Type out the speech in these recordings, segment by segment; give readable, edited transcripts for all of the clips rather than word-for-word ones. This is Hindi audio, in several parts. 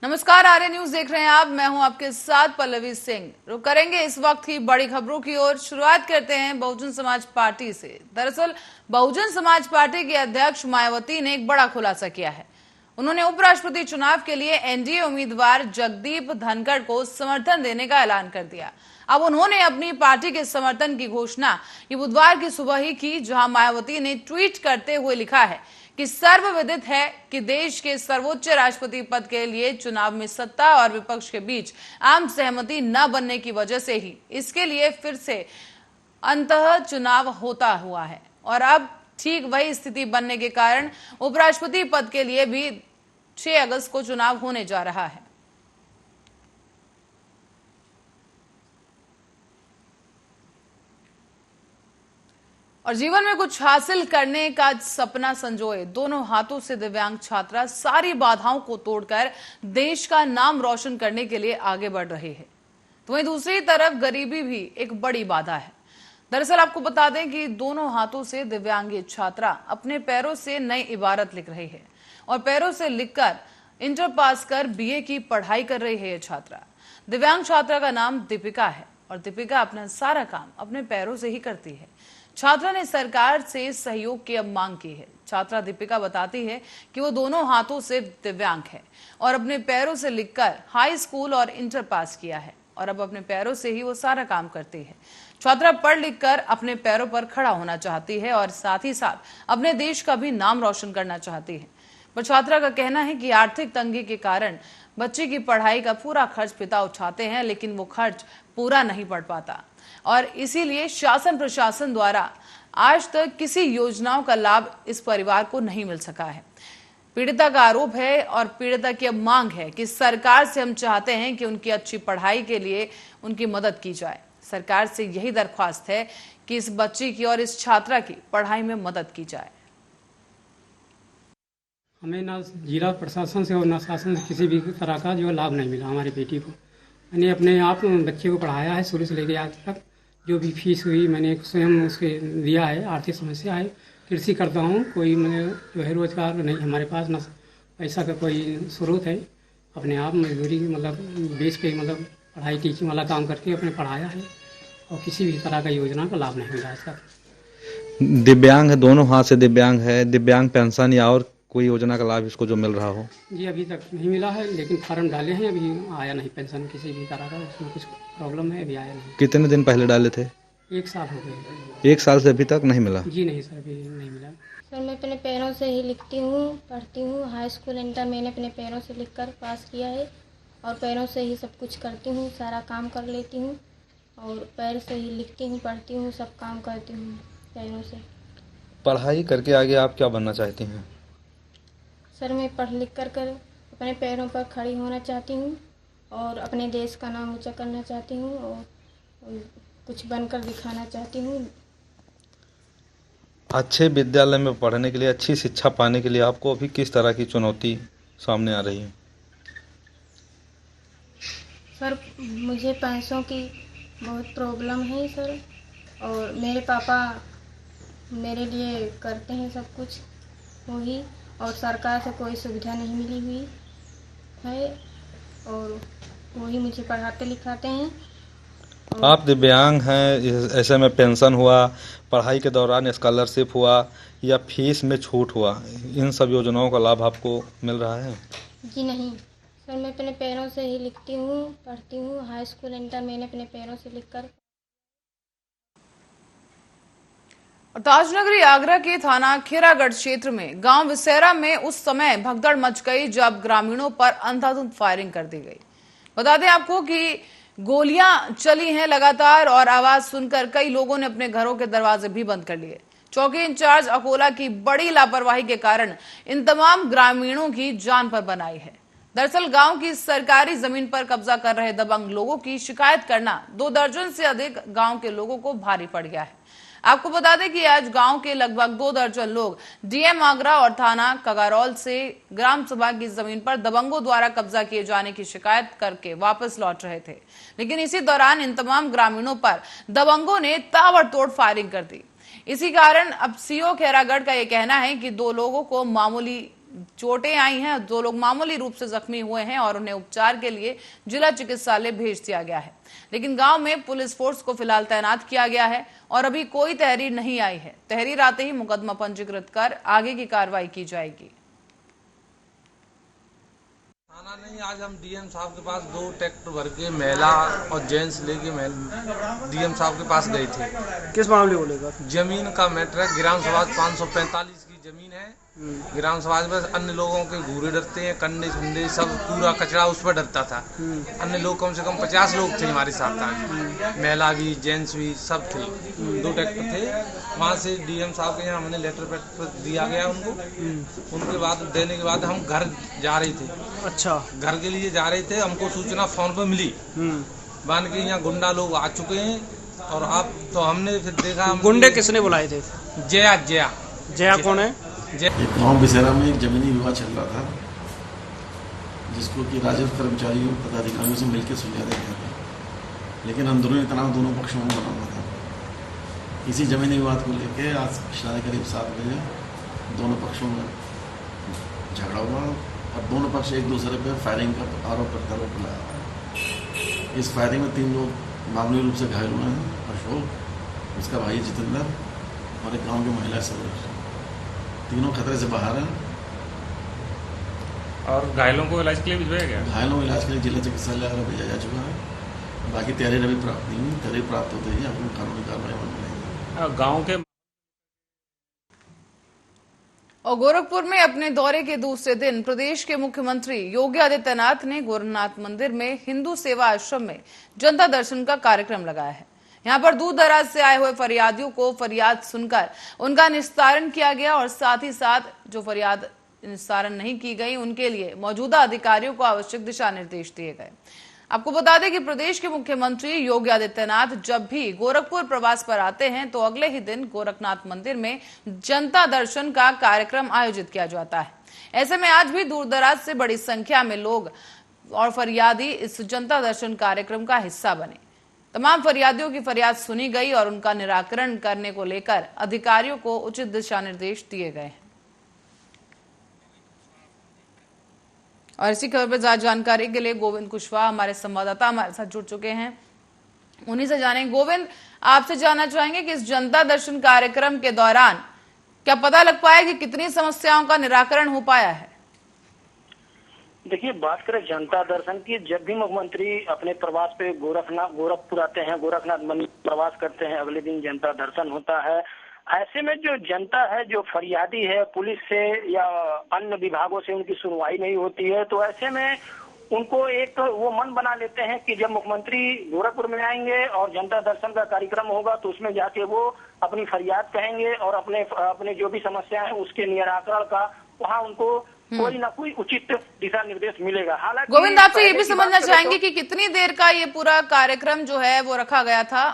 नमस्कार, आर्य न्यूज देख रहे हैं आप। मैं हूं आपके साथ पल्लवी सिंह। रुक करेंगे इस वक्त की बड़ी खबरों की ओर। शुरुआत करते हैं बहुजन समाज पार्टी से। दरअसल बहुजन समाज पार्टी के अध्यक्ष मायावती ने एक बड़ा खुलासा किया है। उन्होंने उपराष्ट्रपति चुनाव के लिए एनडीए उम्मीदवार जगदीप धनखड़ को समर्थन देने का ऐलान कर दिया। अब उन्होंने अपनी पार्टी के समर्थन की घोषणा ये बुधवार की सुबह ही की, जहां मायावती ने ट्वीट करते हुए लिखा है कि सर्वविदित है कि देश के सर्वोच्च राष्ट्रपति पद के लिए चुनाव में सत्ता और विपक्ष के बीच आम सहमति न बनने की वजह से ही इसके लिए फिर से अंतः चुनाव होता हुआ है और अब ठीक वही स्थिति बनने के कारण उपराष्ट्रपति पद के लिए भी 6 अगस्त को चुनाव होने जा रहा है। और जीवन में कुछ हासिल करने का सपना संजोए दोनों हाथों से दिव्यांग छात्रा सारी बाधाओं को तोड़कर देश का नाम रोशन करने के लिए आगे बढ़ रही है। तो वहीं दूसरी तरफ गरीबी भी एक बड़ी बाधा है। दरअसल आपको बता दें कि दोनों हाथों से दिव्यांग ये छात्रा अपने पैरों से नई इबारत लिख रही है और पैरों से लिखकर इंटर पास कर बीए की पढ़ाई कर रही है। ये छात्रा दिव्यांग छात्रा का नाम दीपिका है और दीपिका अपना सारा काम अपने पैरों से ही करती है। छात्रा ने सरकार से सहयोग की अब मांग की है। छात्रा दीपिका बताती है कि वो दोनों हाथों से दिव्यांग है और अपने पैरों से लिखकर हाई स्कूल और इंटर पास किया है और अब अपने पैरों से ही वो सारा काम करती है। छात्रा पढ़ लिख कर अपने पैरों पर खड़ा होना चाहती है और साथ ही साथ अपने देश का भी नाम रोशन करना चाहती है। पर छात्रा का कहना है कि आर्थिक तंगी के कारण बच्चे की पढ़ाई का पूरा खर्च पिता उठाते हैं, लेकिन वो खर्च पूरा नहीं पड़ पाता और इसीलिए शासन प्रशासन द्वारा आज तक किसी योजनाओं का लाभ इस परिवार को नहीं मिल सका है। पीड़िता का आरोप है और पीड़िता की अब मांग है कि सरकार से हम चाहते हैं कि उनकी अच्छी पढ़ाई के लिए उनकी मदद की जाए। सरकार से यही दरख्वास्त है कि इस बच्ची की और इस छात्रा की पढ़ाई में मदद की जाए। हमें ना जिला प्रशासन से और ना शासन से किसी भी तरह का जो लाभ नहीं मिला हमारी बेटी को। मैंने अपने आप बच्चे को पढ़ाया है शुरू से लेकर आज तक। जो भी फीस हुई मैंने स्वयं उसके दिया है। आर्थिक समस्या है, कृषि करता हूँ, कोई मैंने जो है रोजगार नहीं हमारे पास, ना पैसा का कोई स्रोत है। अपने आप मजदूरी मतलब बेच के मतलब पढ़ाई टीचिंग वाला काम करके अपने पढ़ाया है और किसी भी तरह का योजना का लाभ नहीं मिला आज तक। दिव्यांग है, दोनों हाथ से दिव्यांग है, दिव्यांग पेंशन या और कोई योजना का लाभ इसको जो मिल रहा हो? जी अभी तक नहीं मिला है, लेकिन फार्म डाले हैं, अभी आया नहीं पेंशन किसी भी तरह का। उसमें कुछ प्रॉब्लम है, अभी आया नहीं। कितने दिन पहले डाले थे? 1 साल हो गए। 1 साल से अभी तक नहीं मिला? जी नहीं सर, अभी नहीं मिला। सर मैं अपने पैरों से ही लिखती हूँ, पढ़ती हूँ। हाई स्कूल इंटर मैंने अपने पैरों से लिखकर पास किया है और पैरों से ही सब कुछ करती हूँ, सारा काम कर लेती हूँ और पैर से ही लिखती हूँ, पढ़ती हूँ, सब काम करती हूँ पैरों से। पढ़ाई करके आगे आप क्या बनना चाहती हैं? सर मैं पढ़ लिख कर अपने पैरों पर खड़ी होना चाहती हूँ और अपने देश का नाम ऊंचा करना चाहती हूँ और कुछ बनकर दिखाना चाहती हूँ। अच्छे विद्यालय में पढ़ने के लिए, अच्छी शिक्षा पाने के लिए आपको अभी किस तरह की चुनौती सामने आ रही है? सर मुझे पैसों की बहुत प्रॉब्लम है सर, और मेरे पापा मेरे लिए करते हैं सब कुछ वही, और सरकार से कोई सुविधा नहीं मिली हुई है और वही मुझे पढ़ाते लिखाते हैं। आप दिव्यांग हैं, ऐसे में पेंशन हुआ, पढ़ाई के दौरान स्कॉलरशिप हुआ या फीस में छूट हुआ, इन सब योजनाओं का लाभ आपको मिल रहा है? जी नहीं सर, मैं अपने पैरों से ही लिखती हूँ, पढ़ती हूँ। हाई स्कूल इंटर मैंने अपने पैरों से लिखकर। ताजनगरी आगरा के थाना खैरागढ़ क्षेत्र में गांव विसेरा में उस समय भगदड़ मच गई जब ग्रामीणों पर अंधाधुंध फायरिंग कर दी गई। बता दें आपको कि गोलियां चली हैं लगातार और आवाज सुनकर कई लोगों ने अपने घरों के दरवाजे भी बंद कर लिए। चौकी इंचार्ज अकोला की बड़ी लापरवाही के कारण इन तमाम ग्रामीणों की जान पर बनाई है। दरअसल गांव की सरकारी जमीन पर कब्जा कर रहे दबंग लोगों की शिकायत करना 2 दर्जन से अधिक गांव के लोगों को भारी पड़ गया है। आपको बता दें कि आज गांव के लगभग 2 दर्जन लोग डीएम आगरा और थाना कगारौल से ग्राम सभा की जमीन पर दबंगों द्वारा कब्जा किए जाने की शिकायत करके वापस लौट रहे थे, लेकिन इसी दौरान इन तमाम ग्रामीणों पर दबंगों ने ताबड़तोड़ फायरिंग कर दी। इसी कारण अब सीओ खैरागढ़ का यह कहना है कि 2 लोगों को मामूली चोटें आई हैं। 2 लोग मामूली रूप से जख्मी हुए हैं और उन्हें उपचार के लिए जिला चिकित्सालय भेज दिया गया है। लेकिन गांव में पुलिस फोर्स को फिलहाल तैनात किया गया है और अभी कोई तहरीर नहीं आई है। तहरीर आते ही मुकदमा पंजीकृत कर आगे की कार्रवाई की जाएगी। थाना नहीं, आज हम डीएम साहब के पास 2 ट्रैक्टर भर के महिला और जेंट्स लेके डीएम साहब के पास गए थे। किस मामले को लेकर? जमीन का मैटर है। ग्राम समाज 545 की जमीन है। ग्राम समाज में अन्य लोगों के घूरे डरते हैं, कंडे ठंडे सब पूरा कचरा उस पर डरता था। अन्य लोग कम से कम 50 लोग थे हमारे साथ आज, महिला भी जेंट्स भी सब थे। 2 ट्रैक्टर थे। वहाँ से डीएम साहब के यहाँ हमने लेटर पेपर दिया गया उनको। उनके बाद देने के बाद हम घर जा रहे थे। अच्छा, घर के लिए जा रहे थे, हमको सूचना फोन पर मिली बांध के यहाँ गुंडा लोग आ चुके हैं। और आप तो हमने फिर देखा। गुंडे किसने बुलाए थे? जया जया कौन है? एक गांव बिसेरा में एक जमीनी विवाद चल रहा था, जिसको कि राजस्व कर्मचारियों पदाधिकारियों से मिलकर सुलझाया गया था, लेकिन अंदरूनी तनाव दोनों पक्षों में बना हुआ था। इसी जमीनी विवाद को लेकर आज शायद करीब 7 बजे दोनों पक्षों में झगड़ा हुआ और दोनों पक्ष एक दूसरे पर फायरिंग का आरोप लगाया। इस फायरिंग में 3 लोग मामूली रूप से घायल हुए हैं। अशोक, उसका भाई जितेंद्र और एक गाँव की महिला सरोज, तीनों खतरे से बाहर हैं। और घायलों को इलाज के लिए भिजवाया गया? घायलों को इलाज के लिए जिला चिकित्सालय भेजा जा चुका है। बाकी तहरीर अभी प्राप्त नहीं हुई। तहरीर प्राप्त होते ही अपनी कानूनी कार्रवाई अमल में लेंगे। गाँव के और गोरखपुर में अपने दौरे के दूसरे दिन प्रदेश के मुख्यमंत्री योगी आदित्यनाथ ने गोरखनाथ मंदिर में हिंदू सेवा आश्रम में जनता दर्शन का कार्यक्रम लगाया है। यहाँ पर दूर दराज से आए हुए फरियादियों को फरियाद सुनकर उनका निस्तारण किया गया और साथ ही साथ जो फरियाद निस्तारण नहीं की गई उनके लिए मौजूदा अधिकारियों को आवश्यक दिशा निर्देश दिए गए। आपको बता दें कि प्रदेश के मुख्यमंत्री योगी आदित्यनाथ जब भी गोरखपुर प्रवास पर आते हैं तो अगले ही दिन गोरखनाथ मंदिर में जनता दर्शन का कार्यक्रम आयोजित किया जाता है। ऐसे में आज भी दूर दराज से बड़ी संख्या में लोग और फरियादी इस जनता दर्शन कार्यक्रम का हिस्सा बने। तमाम फरियादियों की फरियाद सुनी गई और उनका निराकरण करने को लेकर अधिकारियों को उचित दिशा निर्देश दिए गए। और इसी खबर पर ज्यादा जानकारी के लिए गोविंद कुशवाहा हमारे संवाददाता हमारे साथ जुड़ चुके हैं, उन्हीं से जानेंगे। गोविंद, आपसे जानना चाहेंगे कि इस जनता दर्शन कार्यक्रम के दौरान क्या पता लग पाया कि कितनी समस्याओं का निराकरण हो पाया है? देखिए, बात करें जनता दर्शन की, जब भी मुख्यमंत्री अपने प्रवास पे गोरखपुर आते हैं, गोरखनाथ मंदिर प्रवास करते हैं, अगले दिन जनता दर्शन होता है। ऐसे में जो जनता है, जो फरियादी है, पुलिस से या अन्य विभागों से उनकी सुनवाई नहीं होती है। तो ऐसे में उनको एक वो मन बना लेते हैं कि जब मुख्यमंत्री गोरखपुर में आएंगे और जनता दर्शन का कार्यक्रम होगा तो उसमें जाके वो अपनी फरियाद कहेंगे और अपने जो भी समस्या है उसके निराकरण का वहाँ उनको कोई ना कोई उचित दिशा निर्देश मिलेगा। हालांकि गोविंद, आपसे ये भी समझना चाहेंगे कि कितनी देर का ये पूरा कार्यक्रम जो है वो रखा गया था?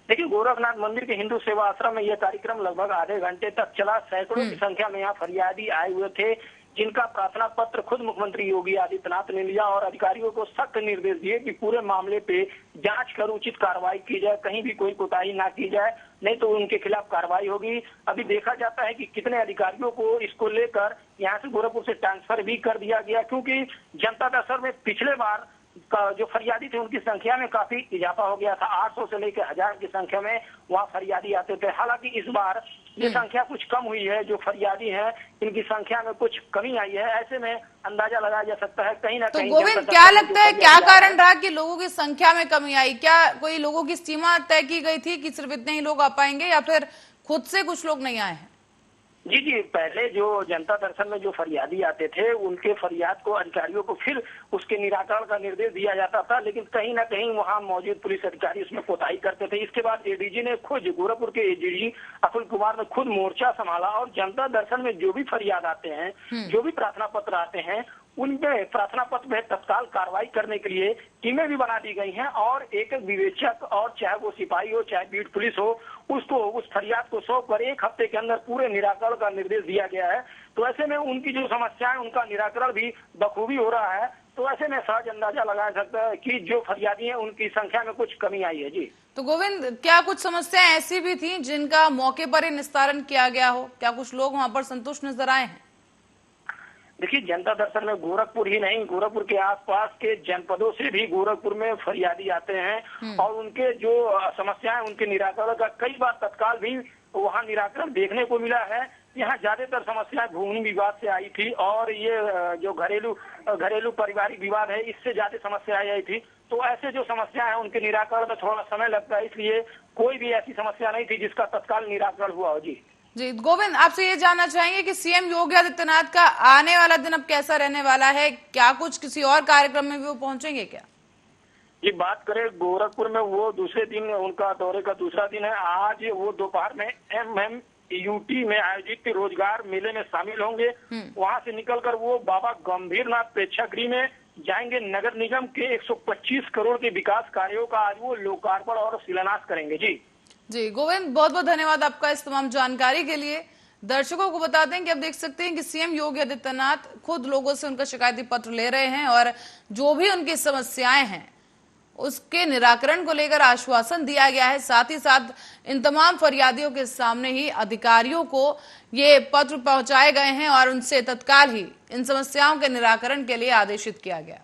देखिए, गोरखनाथ मंदिर के हिंदू सेवा आश्रम में यह कार्यक्रम लगभग आधे घंटे तक चला। सैकड़ों की संख्या में यहाँ फरियादी आए हुए थे, जिनका प्रार्थना पत्र खुद मुख्यमंत्री योगी आदित्यनाथ ने लिया और अधिकारियों को सख्त निर्देश दिए कि पूरे मामले पे जांच कर उचित कार्रवाई की जाए, कहीं भी कोई कोताही ना की जाए, नहीं तो उनके खिलाफ कार्रवाई होगी। अभी देखा जाता है कि कितने अधिकारियों को इसको लेकर यहाँ से गोरखपुर से ट्रांसफर भी कर दिया गया, क्योंकि जनता दर्शन में पिछले बार का जो फरियादी थे उनकी संख्या में काफी इजाफा हो गया था। 800 से लेकर 1000 की संख्या में वहाँ फरियादी आते थे। हालांकि इस बार ये संख्या कुछ कम हुई है, जो फरियादी हैं इनकी संख्या में कुछ कमी आई है। ऐसे में अंदाजा लगाया जा सकता है कहीं ना कहीं। तो गोविंद, क्या लगता है क्या कारण रहा कि लोगों की संख्या में कमी आई? क्या कोई लोगों की सीमा तय की गई थी कि सिर्फ इतने ही लोग आ पाएंगे या फिर खुद से कुछ लोग नहीं आए हैं? जी, पहले जो जनता दर्शन में जो फरियादी आते थे उनके फरियाद को अधिकारियों को फिर उसके निराकरण का निर्देश दिया जाता था, लेकिन कहीं ना कहीं वहां मौजूद पुलिस अधिकारी उसमें कोताही करते थे। इसके बाद एडीजी ने खुद, गोरखपुर के एडीजी अतुल कुमार ने खुद मोर्चा संभाला और जनता दर्शन में जो भी फरियाद आते हैं, जो भी प्रार्थना पत्र आते हैं, उनपे प्रार्थना पत्र में तत्काल कार्रवाई करने के लिए टीमें भी बना दी गई हैं और एक विवेचक, और चाहे वो सिपाही हो चाहे बीट पुलिस हो, उसको उस फरियाद को सौंप कर 1 हफ्ते के अंदर पूरे निराकरण का निर्देश दिया गया है। तो ऐसे में उनकी जो समस्याएं उनका निराकरण भी बखूबी हो रहा है। तो ऐसे में सहज अंदाजा लगाया सकता है कि जो फरियादी हैं उनकी संख्या में कुछ कमी आई है। जी तो गोविंद, क्या कुछ समस्याएं ऐसी भी थी जिनका मौके पर ही निस्तारण किया गया हो? क्या कुछ लोग वहां पर संतुष्ट नजर आए हैं? देखिए, जनता दरअसल में गोरखपुर ही नहीं, गोरखपुर के आसपास के जनपदों से भी गोरखपुर में फरियादी आते हैं और उनके जो समस्याएं उनके निराकरण का कई बार तत्काल भी वहां निराकरण देखने को मिला है। यहाँ ज्यादातर समस्याएं भूमि विवाद से आई थी और ये जो घरेलू पारिवारिक विवाद है, इससे ज्यादा समस्याएं आई थी। तो ऐसे जो समस्याएं हैं उनके निराकरण में थोड़ा समय लगता है, इसलिए कोई भी ऐसी समस्या नहीं थी जिसका तत्काल निराकरण हुआ हो। जी गोविंद, आपसे ये जानना चाहेंगे कि सीएम योगी आदित्यनाथ का आने वाला दिन अब कैसा रहने वाला है? क्या कुछ किसी और कार्यक्रम में भी वो पहुंचेंगे क्या? ये बात करें गोरखपुर में, वो दूसरे दिन उनका दौरे का दूसरा दिन है। आज वो दोपहर में MMUT में आयोजित रोजगार मेले में शामिल होंगे। वहां से निकलकर वो बाबा गंभीरनाथ प्रेक्षागृह में जाएंगे। नगर निगम के 125 करोड़ के विकास कार्यों का आज वो लोकार्पण और शिलान्यास करेंगे। जी गोविंद, बहुत बहुत धन्यवाद आपका इस तमाम जानकारी के लिए। दर्शकों को बता दें कि अब देख सकते हैं कि सीएम योगी आदित्यनाथ खुद लोगों से उनका शिकायती पत्र ले रहे हैं और जो भी उनकी समस्याएं हैं उसके निराकरण को लेकर आश्वासन दिया गया है। साथ ही साथ इन तमाम फरियादियों के सामने ही अधिकारियों को ये पत्र पहुंचाए गए हैं और उनसे तत्काल ही इन समस्याओं के निराकरण के लिए आदेशित किया गया।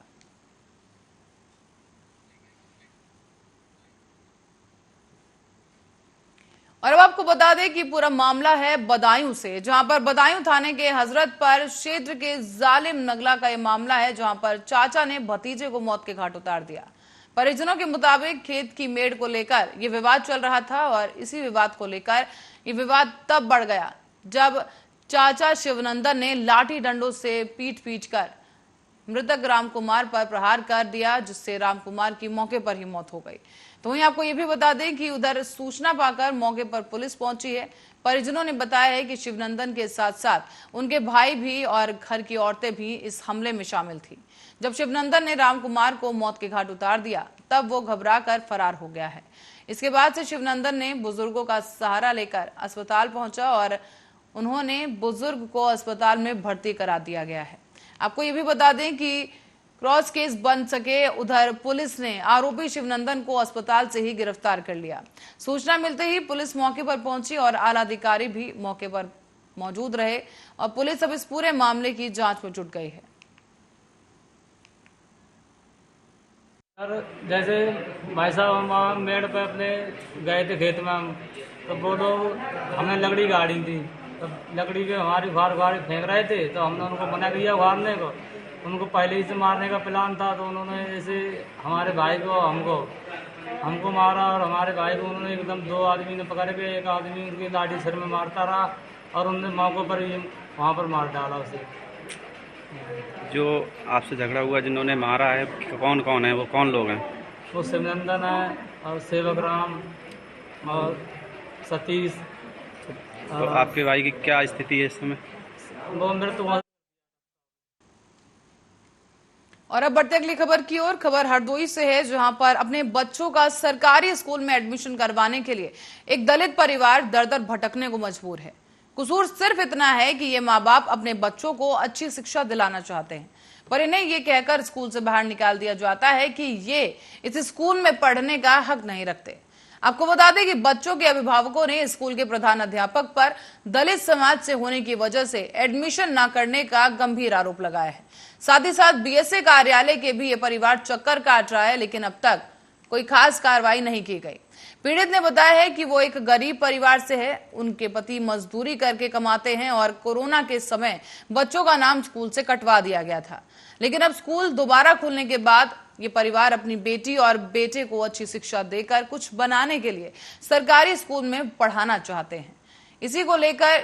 और अब आपको बता दें कि पूरा मामला है बदायूं से, जहां पर बदायूं थाने के हजरतपुर क्षेत्र के जालिम नगला का यह मामला है, जहां पर चाचा ने भतीजे को मौत के घाट उतार दिया। परिजनों के मुताबिक खेत की मेड़ को लेकर यह विवाद चल रहा था और इसी विवाद को लेकर यह विवाद तब बढ़ गया जब चाचा शिवनंदन ने लाठी डंडों से पीट कर मृतक रामकुमार पर प्रहार कर दिया, जिससे रामकुमार की मौके पर ही मौत हो गई। तो वहीं आपको ये भी बता दें कि उधर सूचना पाकर मौके पर पुलिस पहुंची है। परिजनों ने बताया है कि शिवनंदन के साथ साथ उनके भाई भी और घर की औरतें भी इस हमले में शामिल थी। जब शिवनंदन ने रामकुमार को मौत के घाट उतार दिया तब वो घबराकर फरार हो गया है। इसके बाद से शिवनंदन ने बुजुर्गों का सहारा लेकर अस्पताल पहुंचा और उन्होंने बुजुर्ग को अस्पताल में भर्ती करा दिया गया है। आपको ये भी बता दें कि क्रॉस केस बन सके, उधर पुलिस ने आरोपी शिवनंदन को अस्पताल से ही गिरफ्तार कर लिया। सूचना मिलते ही पुलिस मौके पर पहुंची और आला अधिकारी भी मौके पर मौजूद रहे और पुलिस अब इस पूरे मामले की जांच में जुट गई है। जैसे भाई साहब हम मेड़ पे अपने गए थे खेत में हम, तो वो लोग हमें लकड़ी गाड़ी थी, तो लकड़ी के हमारी उखाड़ फेंक रहे थे, तो हमने उनको मना किया उखाड़ने को। उनको पहले ही से मारने का प्लान था, तो उन्होंने ऐसे हमारे भाई को हमको मारा और हमारे भाई को उन्होंने एकदम 2 आदमी ने पकड़ के, एक आदमी उनकी लाठी सिर में मारता रहा और उन्होंने मौके पर ही वहाँ पर मार डाला उसे। जो आपसे झगड़ा हुआ, जिन्होंने मारा है, कौन कौन है, वो कौन लोग हैं? वो शिवनंदन है और सेवक राम और सतीश। तो आपके भाई की क्या स्थिति है इस समय? वो मृत्यु। और अब बढ़ते अगली खबर की ओर। खबर हरदोई से है, जहां पर अपने बच्चों का सरकारी स्कूल में एडमिशन करवाने के लिए एक दलित परिवार दर-दर भटकने को मजबूर है। कसूर सिर्फ इतना है कि ये माँ बाप अपने बच्चों को अच्छी शिक्षा दिलाना चाहते हैं, पर इन्हें ये कहकर स्कूल से बाहर निकाल दिया जाता है कि ये इस स्कूल में पढ़ने का हक नहीं रखते। आपको बता दें कि बच्चों के अभिभावकों ने स्कूल के प्रधान अध्यापक पर दलित समाज से होने की वजह से एडमिशन न करने का गंभीर आरोप लगाया है। साथ ही साथ बीएसए कार्यालय के भी ये परिवार चक्कर काट रहा है, लेकिन अब तक कोई खास कार्रवाई नहीं की गई। पीड़ित ने बताया है कि वो एक गरीब परिवार से है, उनके पति मजदूरी करके कमाते हैं और कोरोना के समय बच्चों का नाम स्कूल से कटवा दिया गया था, लेकिन अब स्कूल दोबारा खुलने के बाद ये परिवार अपनी बेटी और बेटे को अच्छी शिक्षा देकर कुछ बनाने के लिए सरकारी स्कूल में पढ़ाना चाहते हैं। इसी को लेकर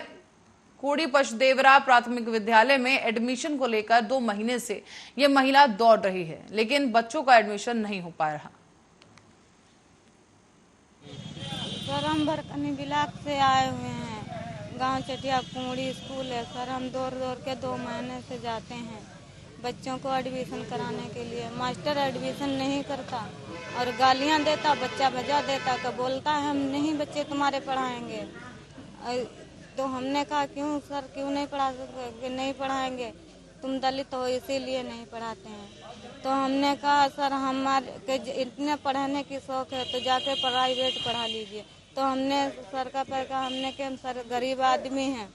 कोड़ी पशदेवरा प्राथमिक विद्यालय में एडमिशन को लेकर 2 महीने से ये महिला दौड़ रही है, लेकिन बच्चों का एडमिशन नहीं हो पा रहा। सर, हम भरकनी ब्लॉक से आए हुए हैं। गांव चटिया कुमड़ी स्कूल है सर। हम दौड़ के 2 महीने से जाते हैं, बच्चों को एडमिशन कराने के लिए। मास्टर एडमिशन नहीं करता और गालियां देता, बच्चा बजा देता, तो बोलता है हम नहीं बच्चे तुम्हारे पढ़ाएंगे। तो हमने कहा क्यों सर, क्यों नहीं पढ़ाएंगे, तुम दलित हो इसीलिए नहीं पढ़ाते हैं। तो हमने कहा सर हमारे इतने पढ़ाने की शौक है तो जाके प्राइवेट पढ़ा लीजिए। तो हमने सर का पर कहा हमने कि हम सर गरीब आदमी हैं,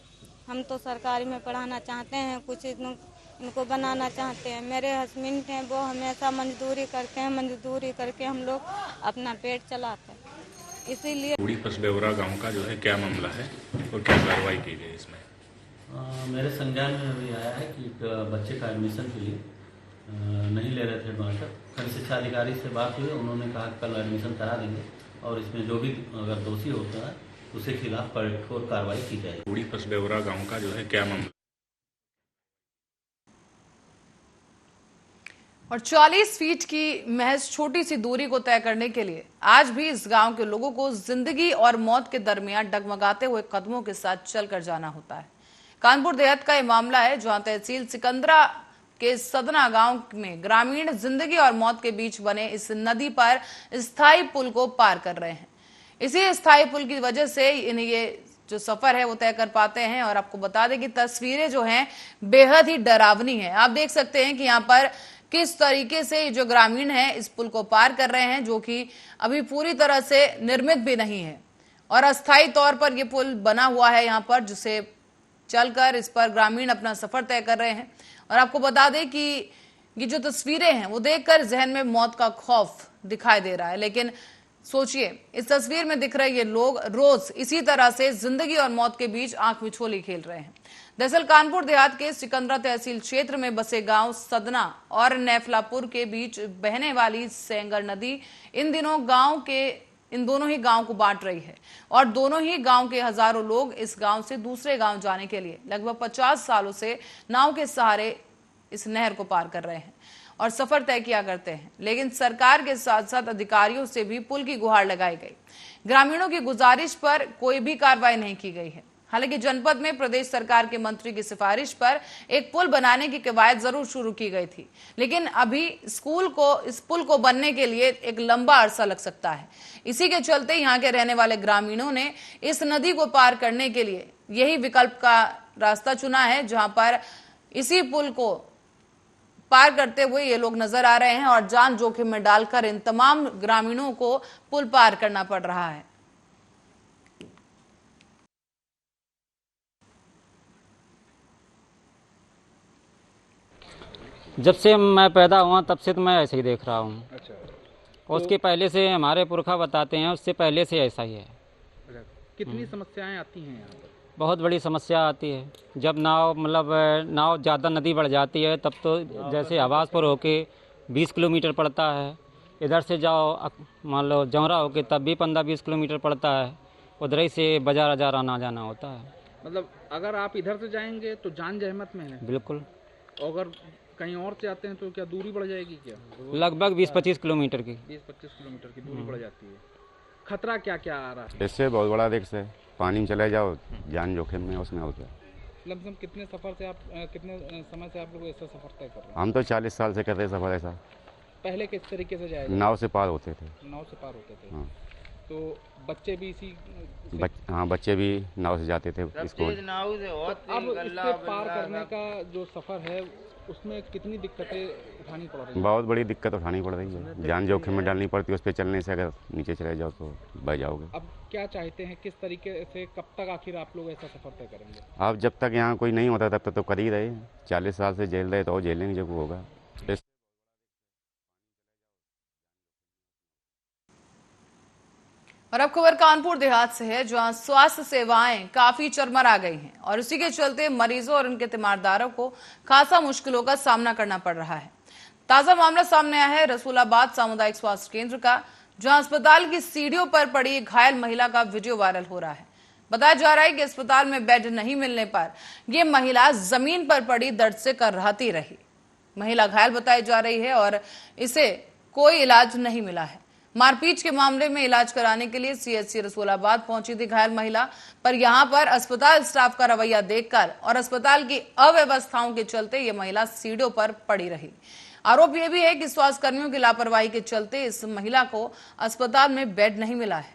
हम तो सरकारी में पढ़ाना चाहते हैं, कुछ इनको बनाना चाहते हैं। मेरे हस्बैंड हैं वो हमेशा मजदूरी करते हैं, मजदूरी करके हम लोग अपना पेट चलाते हैं, इसीलिए। बूढ़ी पसबेवरा गांव का जो है क्या मामला है और क्या कार्रवाई की गई इसमें? मेरे संज्ञान में अभी आया है कि एक बच्चे का एडमिशन के लिए नहीं ले रहे थे मास्टर। खंड शिक्षा अधिकारी से बात हुई, उन्होंने कहा कल एडमिशन करा देंगे और इसमें जो भी अगर दोषी होता है उसके खिलाफ कठोर कार्रवाई की जाएगी। बूढ़ी पसबेवरा गांव का जो है क्या मामला? और 40 फीट की महज छोटी सी दूरी को तय करने के लिए आज भी इस गांव के लोगों को जिंदगी और मौत के दरमियान डगमगाते हुए कदमों के साथ चलकर जाना होता है। कानपुर देहात का यह मामला है, जहां तहसील सिकंदरा के सदना गांव में ग्रामीण जिंदगी और मौत के बीच बने इस नदी पर स्थायी पुल को पार कर रहे हैं। इसी स्थायी पुल की वजह से इन्हें ये जो सफर है वो तय कर पाते हैं। और आपको बता दें कि तस्वीरें जो हैं बेहद ही डरावनी हैं। आप देख सकते हैं कि यहाँ पर किस तरीके से जो ग्रामीण हैं इस पुल को पार कर रहे हैं, जो कि अभी पूरी तरह से निर्मित भी नहीं है और अस्थायी तौर पर यह पुल बना हुआ है यहाँ पर, जिसे चलकर इस पर ग्रामीण अपना सफर तय कर रहे हैं। और आपको बता दें कि ये जो तस्वीरें हैं वो देखकर जहन में मौत का खौफ दिखाई दे रहा है। लेकिन सोचिए, इस तस्वीर में दिख रहे ये लोग रोज इसी तरह से जिंदगी और मौत के बीच आंख मिचोली खेल रहे हैं। दरअसल कानपुर देहात के सिकंदरा तहसील क्षेत्र में बसे गांव सदना और नेफलापुर के बीच बहने वाली सेंगर नदी इन दिनों इन दोनों ही गांव को बांट रही है और दोनों ही गांव के हजारों लोग इस गांव से दूसरे गांव जाने के लिए लगभग 50 सालों से नाव के सहारे इस नहर को पार कर रहे हैं और सफर तय किया करते हैं। लेकिन सरकार के साथ साथ अधिकारियों से भी पुल की गुहार लगाई गई। ग्रामीणों की गुजारिश पर कोई भी कार्रवाई नहीं की गई है। हालांकि जनपद में प्रदेश सरकार के मंत्री की सिफारिश पर एक पुल बनाने की कवायद जरूर शुरू की गई थी, लेकिन अभी इस पुल को बनने के लिए एक लंबा अरसा लग सकता है। इसी के चलते यहाँ के रहने वाले ग्रामीणों ने इस नदी को पार करने के लिए यही विकल्प का रास्ता चुना है, जहां पर इसी पुल को पार करते हुए ये लोग नजर आ रहे हैं और जान जोखिम में डालकर इन तमाम ग्रामीणों को पुल पार करना पड़ रहा है। जब से मैं पैदा हुआ तब से तो मैं ऐसे ही देख रहा हूँ। अच्छा। और उसके पहले से हमारे पुरखा बताते हैं, उससे पहले से ऐसा ही है। कितनी समस्याएं आती हैं यहाँ पर? बहुत बड़ी समस्या आती है। जब नाव ज़्यादा नदी बढ़ जाती है तब तो जैसे हवासपुर होके 20 किलोमीटर पड़ता है, इधर से जाओ मान लो जौरा होके तब भी 15-20 किलोमीटर पड़ता है, उधर ही से बाजार आना जाना होता है। मतलब अगर आप इधर से जाएंगे तो जान जहमत में है। बिल्कुल। अगर कहीं और से आते हैं तो क्या दूरी बढ़ जाएगी? क्या लगभग 20-25 किलोमीटर की 20-25 किलोमीटर की दूरी बढ़ जाती है। खतरा क्या क्या आ रहा है? इससे बहुत बड़ा रिस्क है, पानी में चले जाओ जान जोखिम में, उसमें हो गया। लमसम कितने समय से आप लोग ऐसा सफर तय कर रहे हैं? हम तो 40 साल से कर रहे सफर ऐसा। पहले किस तरीके से जाए? नाव से पार होते थे। नाव से पार होते थे। हाँ। तो बच्चे भी इसी हाँ, बच्चे भी नाव से जाते थे स्कूल। अब इससे पार करने का जो सफर है उसमें कितनी दिक्कतें उठानी पड़ रही है? बहुत बड़ी दिक्कत उठानी पड़ रही है, जान जोखिम में डालनी पड़ती है। उस पर चलने से अगर नीचे चले जाओ तो बह जाओगे। अब क्या चाहते हैं, किस तरीके से, कब तक आखिर आप लोग ऐसा सफर तय करेंगे? आप जब तक यहाँ कोई नहीं होता तब तक तो कर ही रहे। 40 साल से झेल रहे तो झेलेंगे जब होगा। और अब खबर कानपुर देहात से है, जहां स्वास्थ्य सेवाएं काफी चरमरा गई हैं और इसी के चलते मरीजों और उनके तीमारदारों को खासा मुश्किलों का सामना करना पड़ रहा है। ताजा मामला सामने आया है रसूलाबाद सामुदायिक स्वास्थ्य केंद्र का, जहां अस्पताल की सीढ़ियों पर पड़ी घायल महिला का वीडियो वायरल हो रहा है। बताया जा रहा है कि अस्पताल में बेड नहीं मिलने पर यह महिला जमीन पर पड़ी दर्द से करराती रही। महिला घायल बताई जा रही है और इसे कोई इलाज नहीं मिला है। मारपीट के मामले में इलाज कराने के लिए सीएचसी रसूलाबाद पहुंची थी घायल महिला, पर यहां पर अस्पताल स्टाफ का रवैया देखकर और अस्पताल की अव्यवस्थाओं के चलते ये महिला सीढ़ियों पर पड़ी रही। आरोप यह भी है कि स्वास्थ्य कर्मियों की लापरवाही के चलते इस महिला को अस्पताल में बेड नहीं मिला है।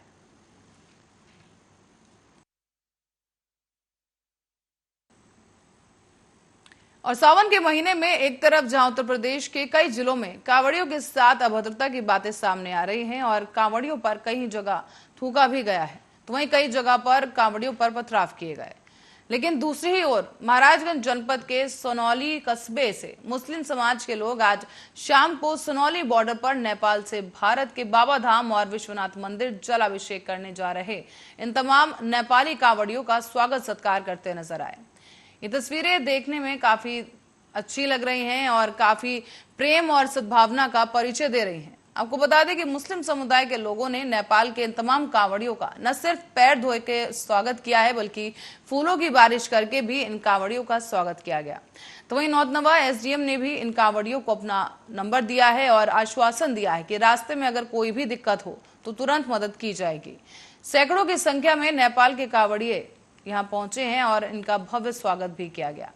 और सावन के महीने में एक तरफ जहां उत्तर प्रदेश के कई जिलों में कांवड़ियों के साथ अभद्रता की बातें सामने आ रही हैं और कांवड़ियों पर कई जगह थूका भी गया है, तो वहीं कई जगह पर कांवड़ियों पर पथराव किए गए। लेकिन दूसरी ही ओर महाराजगंज जनपद के सोनौली कस्बे से मुस्लिम समाज के लोग आज शाम को सोनौली बॉर्डर पर नेपाल से भारत के बाबा धाम और विश्वनाथ मंदिर जलाभिषेक करने जा रहे इन तमाम नेपाली कांवड़ियों का स्वागत सत्कार करते नजर आए। ये तस्वीरें देखने में काफी अच्छी लग रही हैं और काफी प्रेम और सद्भावना का परिचय दे रही हैं। आपको बता दें कि मुस्लिम समुदाय के लोगों ने नेपाल के इन तमाम कांवड़ियों का न सिर्फ पैर धोए के स्वागत किया है, बल्कि फूलों की बारिश करके भी इन कांवड़ियों का स्वागत किया गया। तो वहीं नौतनवा एसडीएम ने भी इन कांवड़ियों को अपना नंबर दिया है और आश्वासन दिया है कि रास्ते में अगर कोई भी दिक्कत हो तो तुरंत मदद की जाएगी। सैकड़ों की संख्या में नेपाल के कांवड़िए यहाँ पहुंचे हैं और इनका भव्य स्वागत भी किया गया।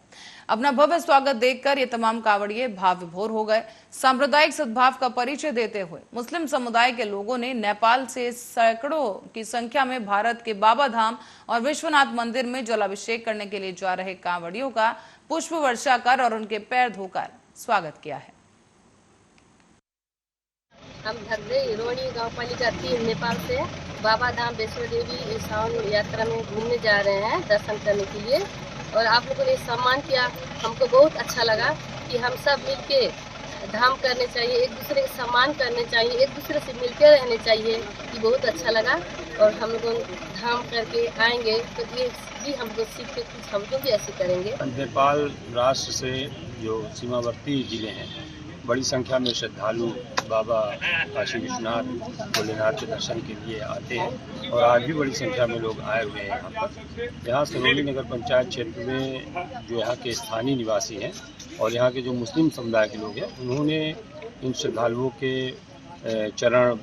अपना भव्य स्वागत देखकर ये तमाम कांवड़िए भाव विभोर हो गए। सांप्रदायिक सद्भाव का परिचय देते हुए मुस्लिम समुदाय के लोगों ने नेपाल से सैकड़ों की संख्या में भारत के बाबा धाम और विश्वनाथ मंदिर में जलाभिषेक करने के लिए जा रहे कांवड़ियों का पुष्प वर्षा कर और उनके पैर धोकर स्वागत किया है। हम धगदे रोणी गाँव पालिका 3 नेपाल से बाबा धाम वैष्णो देवी सावन यात्रा में घूमने जा रहे हैं दर्शन करने के लिए, और आप लोगों ने सम्मान किया, हमको बहुत अच्छा लगा कि हम सब मिलके धाम करने चाहिए, एक दूसरे का सम्मान करने चाहिए, एक दूसरे से मिलकर रहने चाहिए। ये बहुत अच्छा लगा और हम लोग धाम करके आएंगे तो ये भी हमको सीख के कुछ हम लोग भी ऐसे करेंगे। नेपाल राष्ट्र से जो सीमावर्ती जिले हैं बड़ी संख्या में श्रद्धालु बाबा काशी विश्वनाथ भोलेनाथ के दर्शन के लिए आते हैं और आज भी बड़ी संख्या में लोग आए हुए हैं यहाँ पर। यहाँ सोनौली नगर पंचायत क्षेत्र में जो यहाँ के स्थानीय निवासी हैं और यहाँ के जो मुस्लिम समुदाय के लोग हैं उन्होंने इन श्रद्धालुओं के चरण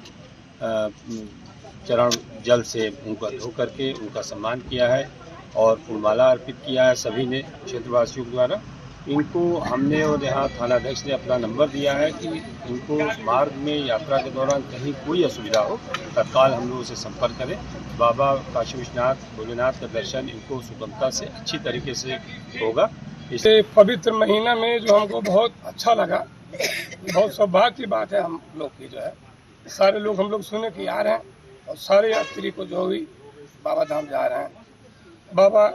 जल से उनका धो करके उनका सम्मान किया है और फूलमाला अर्पित किया है सभी ने क्षेत्रवासियों के द्वारा। इनको हमने और यहाँ थानाध्यक्ष ने अपना नंबर दिया है कि इनको मार्ग में यात्रा के दौरान कहीं कोई असुविधा हो तत्काल हम लोगों से संपर्क करें। बाबा काशी विश्वनाथ भोलेनाथ का दर्शन इनको सुगमता से अच्छी तरीके से होगा। इस पवित्र महीना में जो हमको बहुत अच्छा लगा, बहुत सौभाग्य की बात है हम लोग की जो है सारे लोग हम लोग सुने कि आ रहे हैं और सारे यात्री को जो भी बाबा धाम जा रहे हैं, बाबा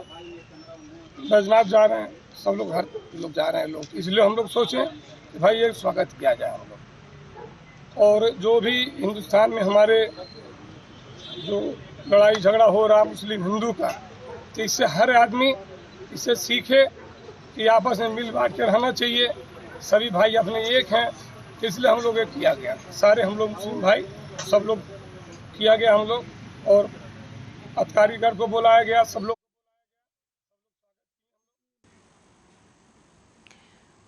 बैजनाथ जा रहे हैं, सब लोग हर लोग जा रहे हैं लोग, इसलिए हम लोग सोचे कि भाई ये स्वागत किया जाए हम लोग। और जो भी हिंदुस्तान में हमारे जो लड़ाई झगड़ा हो रहा मुस्लिम हिंदू का, तो इससे हर आदमी इससे सीखे कि आपस में मिल बांट के रहना चाहिए, सभी भाई अपने एक हैं, इसलिए हम लोग एक किया गया, सारे हम लोग मुस्लिम भाई सब लोग किया गया हम लोग, और अधिकारीगण को बुलाया गया, सब लोग।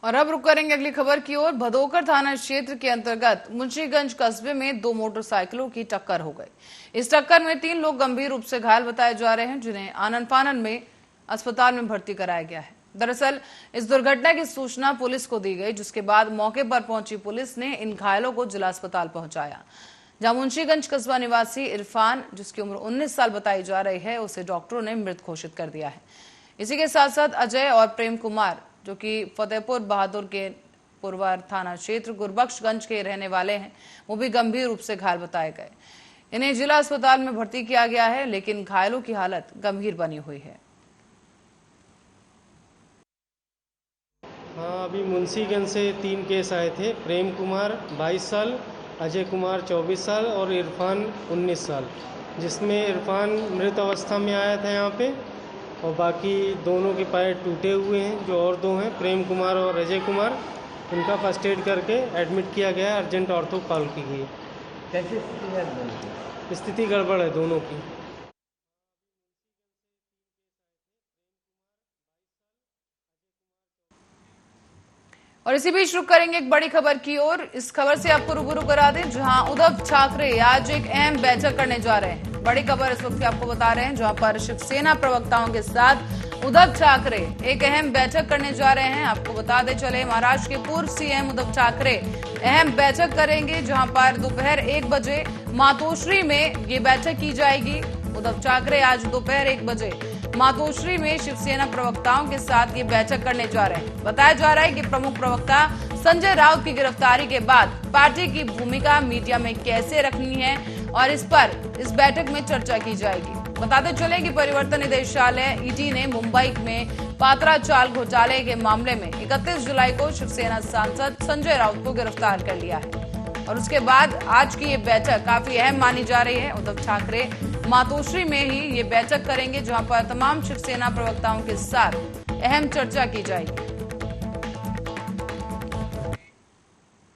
और अब रुक करेंगे अगली खबर की ओर। भदोकर थाना क्षेत्र के अंतर्गत मुंशीगंज कस्बे में 2 मोटरसाइकिलों की टक्कर हो गई। इस टक्कर में 3 लोग गंभीर रूप से घायल बताए जा रहे हैं, जिन्हें आनन फानन में अस्पताल में भर्ती कराया गया है। दरअसल इस दुर्घटना की सूचना पुलिस को दी गई, जिसके बाद मौके पर पहुंची पुलिस ने इन घायलों को जिला अस्पताल पहुंचाया, जहां मुंशीगंज कस्बा निवासी इरफान, जिसकी उम्र 19 साल बताई जा रही है, उसे डॉक्टरों ने मृत घोषित कर दिया है। इसी के साथ साथ अजय और प्रेम कुमार, जो कि फतेहपुर बहादुर के पुरवार थाना क्षेत्र गुरबख्शगंज के रहने वाले हैं, वो भी गंभीर रूप से घायल बताए गए। इन्हें जिला अस्पताल में भर्ती किया गया है, लेकिन घायलों की हालत गंभीर बनी हुई है। हाँ, अभी मुंशीगंज से 3 केस आए थे। प्रेम कुमार 22 साल, अजय कुमार 24 साल और इरफान 19 साल, जिसमें इरफान मृत अवस्था में आया था यहाँ पे, और बाकी दोनों के पैर टूटे हुए हैं। जो और 2 हैं, प्रेम कुमार और अजय कुमार, उनका फर्स्ट एड करके एडमिट किया गया है, अर्जेंट ऑर्थो कॉल की गई। कैसी स्थिति है? स्थिति गड़बड़ है दोनों की। और इसी बीच रुक करेंगे एक बड़ी खबर की ओर। इस खबर से आपको रूबरू करा दें, जहां उद्धव ठाकरे आज एक अहम बैठक करने जा रहे हैं। बड़ी खबर इस वक्त की आपको बता रहे हैं, जहां पर शिवसेना प्रवक्ताओं के साथ उद्धव ठाकरे एक अहम बैठक करने जा रहे हैं। आपको बताते चले, महाराष्ट्र के पूर्व सीएम उद्धव ठाकरे अहम बैठक करेंगे, जहां पर दोपहर 1 बजे मातोश्री में ये बैठक की जाएगी। उद्धव ठाकरे आज दोपहर 1 बजे मातोश्री में शिवसेना प्रवक्ताओं के साथ ये बैठक करने जा रहे हैं। बताया जा रहा है कि प्रमुख प्रवक्ता संजय राउत की गिरफ्तारी के बाद पार्टी की भूमिका मीडिया में कैसे रखनी है और इस पर इस बैठक में चर्चा की जाएगी। बताते चले कि परिवर्तन निदेशालय ईडी ने मुंबई में पात्रा चाल घोटाले के मामले में 31 जुलाई को शिवसेना सांसद संजय राउत को गिरफ्तार कर लिया है और उसके बाद आज की ये बैठक काफी अहम मानी जा रही है। उद्धव ठाकरे मातोश्री में ही ये बैठक करेंगे, जहां पर तमाम शिवसेना प्रवक्ताओं के साथ अहम चर्चा की जाएगी।